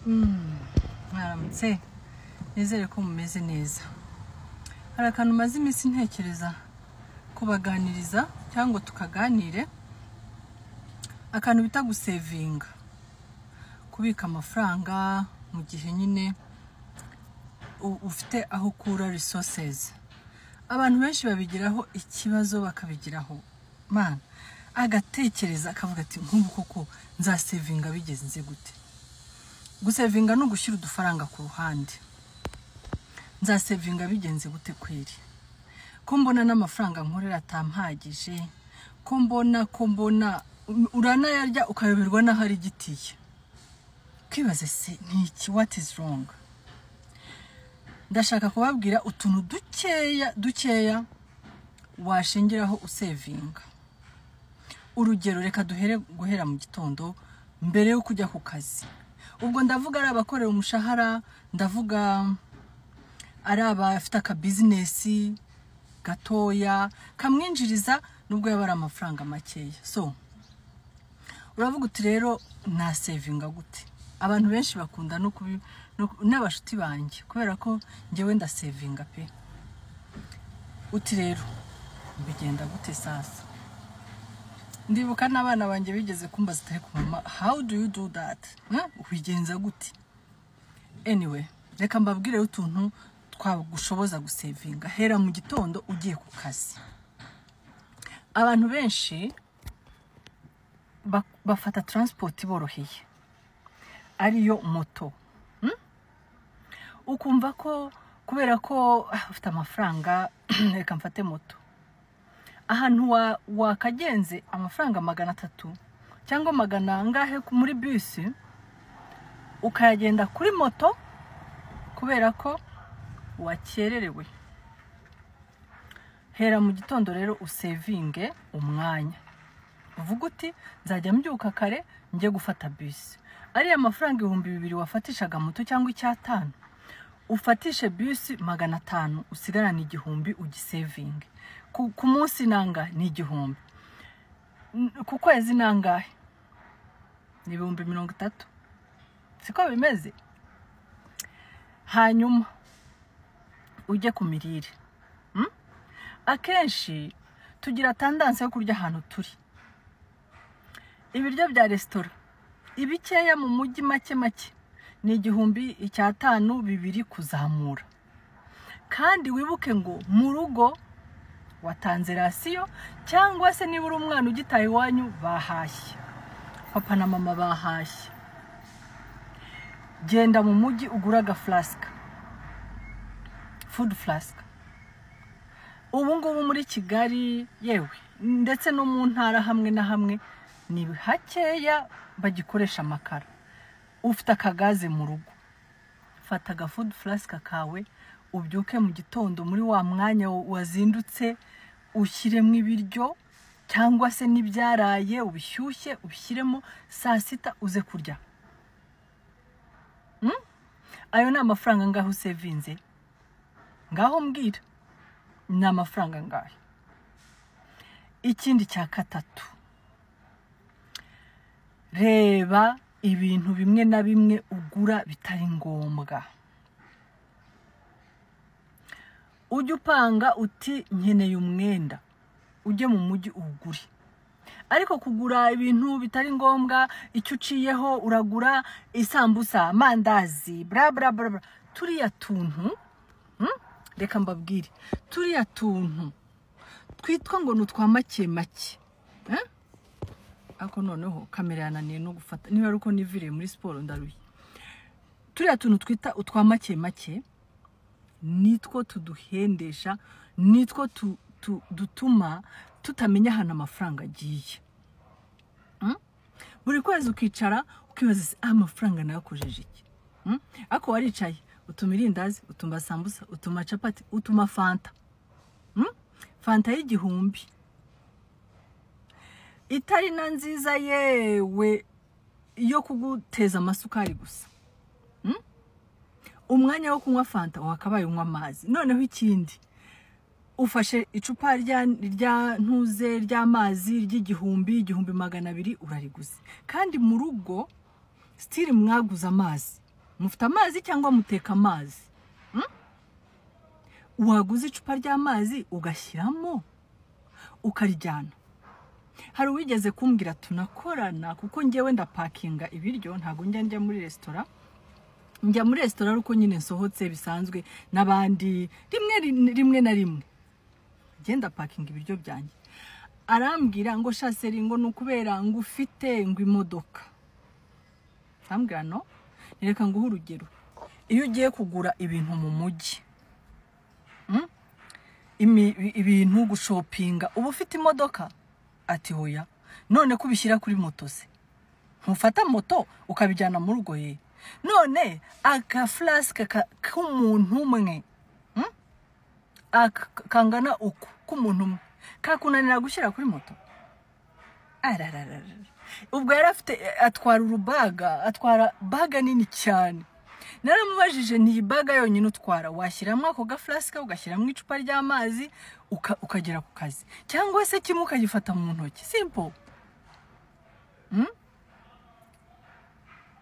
Mwaramutse nizere ko mumeze neza. Hari akantu maze iminsi ntekereza kubaganiriza cyangwa tukaganire, akantu bita gusevinga, kubika amafaranga mu gihe nyine ufite aho kura resources. Abantu benshi babigiraho ikibazo bakabigiraho man agatekereza akavuga ati nk'ubu koko nzasevinga bigeze nze gute. Gusevinga no gushyira udufaranga ku ruhande. Nzasevinga bigenze gute kweri? Ko mbona n'amafaranga nkorera atampagije, ko mbona uranayarya ukayoberwa na hari gitiye. Kwibaze se niki, what is wrong? Ndashaka kubabwira utuntu dukeya washingiraho usevinga. Urugero reka guhera mu gitondo mbere yo kujya ku kazi. Ubwo ndavuga ari abakorera umushahara, ndavuga ari abafite aka business gatoya kamwinjiriza nubwo yabara amafaranga makeya. So uravuga uti rero na sevinga gute? Abantu benshi bakunda no n'abashuti banjye kubera ko ngewe nda sevinga pe. Uti rero bigenda gute sasa? Ndibuka n'abana banjye bigeze kumbaza ati ku mama, how do you do that? Ubigenza gute? Anyway, reka mbabwire utuntu twagushoboza gusevinga hera mu gitondo ugiye ku kazi. Abantu benshi bafata transport boroheye, ariyo moto. Ukumva ko kubera ko ufite amafaranga reka mfate moto. Ahantu wakagenze amafaranga 300 cyangwa 100 angahe muri bus, ukayagenda kuri moto kubera ko wakererewe. Hera mu gitondo rero usevinge umwanya. Uvuga uti nzajya mbyuka kare njye gufata bus. Ari amafaranga 2000 wafatishaga moto cyangwa 500, ufatishe bus 500 usigarana 1000 ugisevinge. Ku munsi nanga ni 1000. Ku kwezi nangahe? Ni 3000. Siko bimeze. Hanyuma ujye ku mirire. Akenshi tugira tendance yo kurya ahantu turi. Ibiryo bya restaurant ibikeya mu mujyi make ni 1000, 500, 200 kuzamura. Kandi wibuke ngo mu rugo watanze rasiyo, cyangwa se niba uri umwana ugitaye iwanyu bahashye, papa na mama bahashye. Genda mu mujyi ugura flask, food flask. Ubu ngubu muri Kigali yewe ndetse no mu ntara hamwe na hamwe ni hakeya bagikoresha amakara. Ufite akagaze mu rugo, fata food flask kawe ubyuke mu gitondo muri wa mwanya wazindutse, ushyiremo ibiryo cyangwa se nibyaraye ubishyushye ubishyiremo, saa sita uze kurya. Ayo ni amafaranga ngaho usevinze? Ngaho mbwira ni amafaranga ngaho. Ikindi cya gatatu, reba ibintu bimwe na bimwe ugura bitari ngombwa. Ujye upanga uti nkeneye umwenda, ujye mu mujyi ugure. Ariko kugura ibintu bitari ngombwa, icyo uciyeho uragura isambusa, mandazi, bla bla bla, turiya tuntu reka mbabwire, turiya tuntu twitwa ngo nutwa make. Ako noneho kamera yananiye no gufata, niba ari uko nivire muri sport ndaruye. Turiya tuntu twita utwa make nitwo tuduhendesha, nitwo dutuma tutamenya hana amafaranga agiye. Buri kwezi ukicara ukibaza amafaranga nayakojeje iki? Ako waricaye utuma irindazi, utuma sambusa, utuma chapati, utuma fanta. Fanta y'1000 itari na nziza yewe yo kuguteza amasukari gusa. Umwanya wo kunywa fanta wakabaye unywa amazi. Noneho ikindi, ufashe icupa rya ntuze ry'amazi ry'igihumbi 1200 urariguze. Kandi mu rugo still mwaguza amazi. mufite amazi cyangwa muteka amazi? Waguze icupa ry'amazi ugashyiramo ukarijyana. Hari uwigeze kumbwira tunakorana kuko ngewe ndapakinga ibiryo, ntago njya muri restaurant. Njya muri restaurant uko nyine nsohotse bisanzwe n'abandi rimwe na rimwe. Genda pakinga ibiryo byanjye. Arambwira ngo shaseri ngo nukubera ngo ufite ngo imodoka. Ambwira no, nereka nguha urugero. Iyo ugiye kugura ibintu mu mujyi, ibintu gushopinga, uba ufite imodoka? Ati hoya. None kubishyira kuri moto se? Ntufata moto ukabijyana mu rugo ye? None aka flask k'umuntu umwe kangana uku k'umuntu umwe kakunanira gushyira kuri moto? Ubwo yari afite atwara baga nini cyane. Naramubajije nti baga yonyine utwara washyiramo ako ga flask ugashyiramo icupa ry'amazi ukagera ku kazi, cyangwa se kimwe ukagifata mu ntoki? Simple.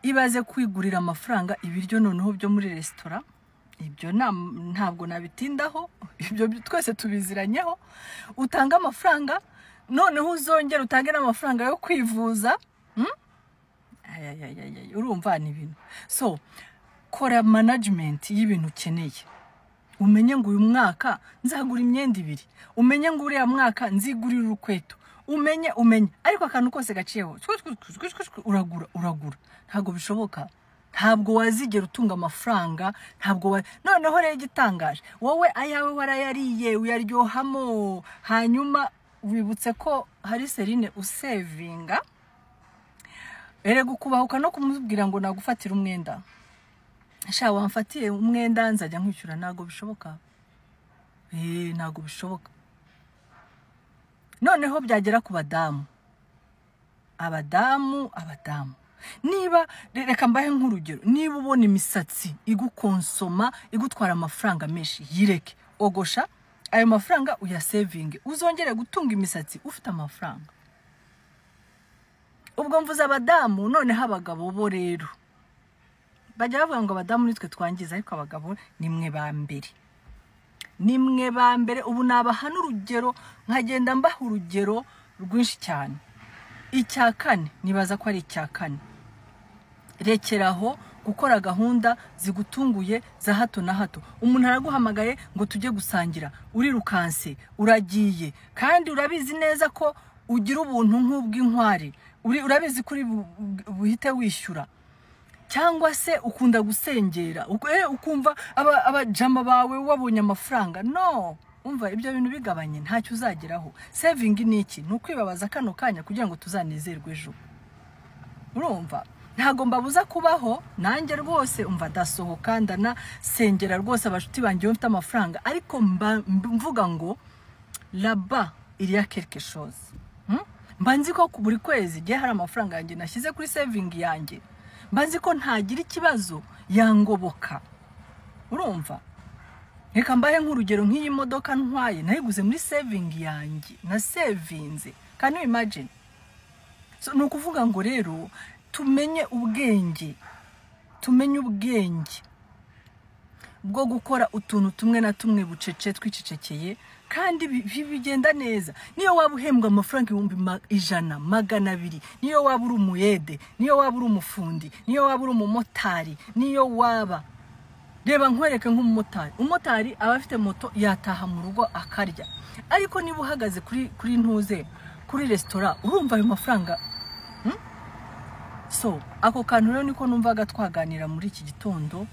Ibaze kwigurira amafaranga ibiryo noneho byo muri restaurant. Ibyo ntabwo nabitindaho, ibyo twese tubiziranyeho. Utanga amafaranga noneho uzongera utange n'amafaranga yo kwivuza. Urumva ni ibintu. So kora management y'ibintu ukeneye. Umenye ngo uyu mwaka nzagura imyenda 2, umenye ngo uriya mwaka nzigurira urukweto, umenye ariko akantu kose gaciyeho uragura. Ntago bishoboka. Ntabwo wazigera utunga amafaranga, noneho rero gitangaje wowe ayawe warayariye uyaryohamo, hanyuma wibutse ko hari Serine usevinga, gukubahuka no kumubwira ngo nagufatira umwenda. Sha wamfatiye umwenda nzajya nkwishyura? Ntago bishoboka. Ntago bishoboka. Noneho byagera ku badamu. Abadamu niba reka mbahe nk'urugero, niba ubona imisatsi igukonsoma igutwara amafaranga menshi, yireke, ogosha ayo mafaranga uyasevinge, uzongere gutunga imisatsi ufite amafaranga. Ubwo mvuze abadamu. Noneho abagabo bo rero bajya bavuga ngo abadamu nitwe twangiza, ariko abagabo nimwe ba mbere. Ubu nabaha n'urugero, nkagenda mbaha urugero rwinshi cyane. Icya kane, nibaza ko ari icya kane, rekeraho gukora gahunda zigutunguye za hato na hato. Umuntu araguhamagaye ngo tujye gusangira, urirukanse uragiye, kandi urabizi neza ko ugira ubuntu nk'ubw'inkwari, urabizi kuri buhite wishyura. Cyangwa se ukunda gusengera ukumva abajama bawe wabonye amafaranga. No, umva ibyo bintu bigabanye ntacyo uzageraho. Saving ni iki? Nukwibabaza kano kanya kugira ngo tuzanezerwe ejo. Urumva? Ntago mbabuza kubaho, nanjye rwose umva dasohoka ndana sengera rwose abashuti banjye bafite amafaranga, ariko mvuga ngo là-bas il y a quelque chose. Mbanzi ko buri kwezi gihe hari amafaranga yanjye nashyize kuri saving yanjye, mbanzi ko ntagira ikibazo yangoboka. Urumva? Reka mbahe nk'urugero, nk'iyi modoka ntwaye nayiguze muri saving yanjye, na savinze. Can you imagine? So nukuvuga ngo rero tumenye ubwenge bwo gukora utuntu tumwe na tumwe bucece twicecekeye, kandi bigenda neza. Niyo waba uhembwa amafaranga 100, 200, niyo waba uri umuyede, niyo waba uri umufundi, niyo waba uri umumotari, niyo waba, reba nkwereke umumotari aba afite moto yataha mu rugo akarya, ariko niba uhagaze kuri ntuze kuri restaurant urumva ayo mafaranga. So ako kantu rero niko numvaga twaganira muri iki gitondo,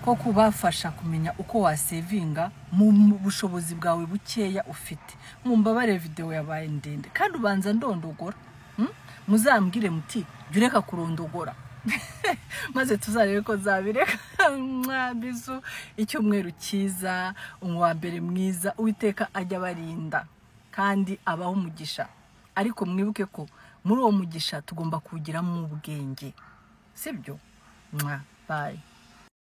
ko kubafasha kumenya uko wasevinga mu bushobozi bwawe bukeya ufite. Mumbabare video yabaye ndende kandi ubanza ndondogora, muzambwire muti jureka kurondogora maze tuzarebe ko zabireka. Mwabizu icyumweru cyiza, umwa mbere mwiza, Uwiteka ajya barinda kandi abaho umugisha, ariko mwibuke ko muri uwo mugisha tugomba kugira mu ubwenge, sibyo? Bye.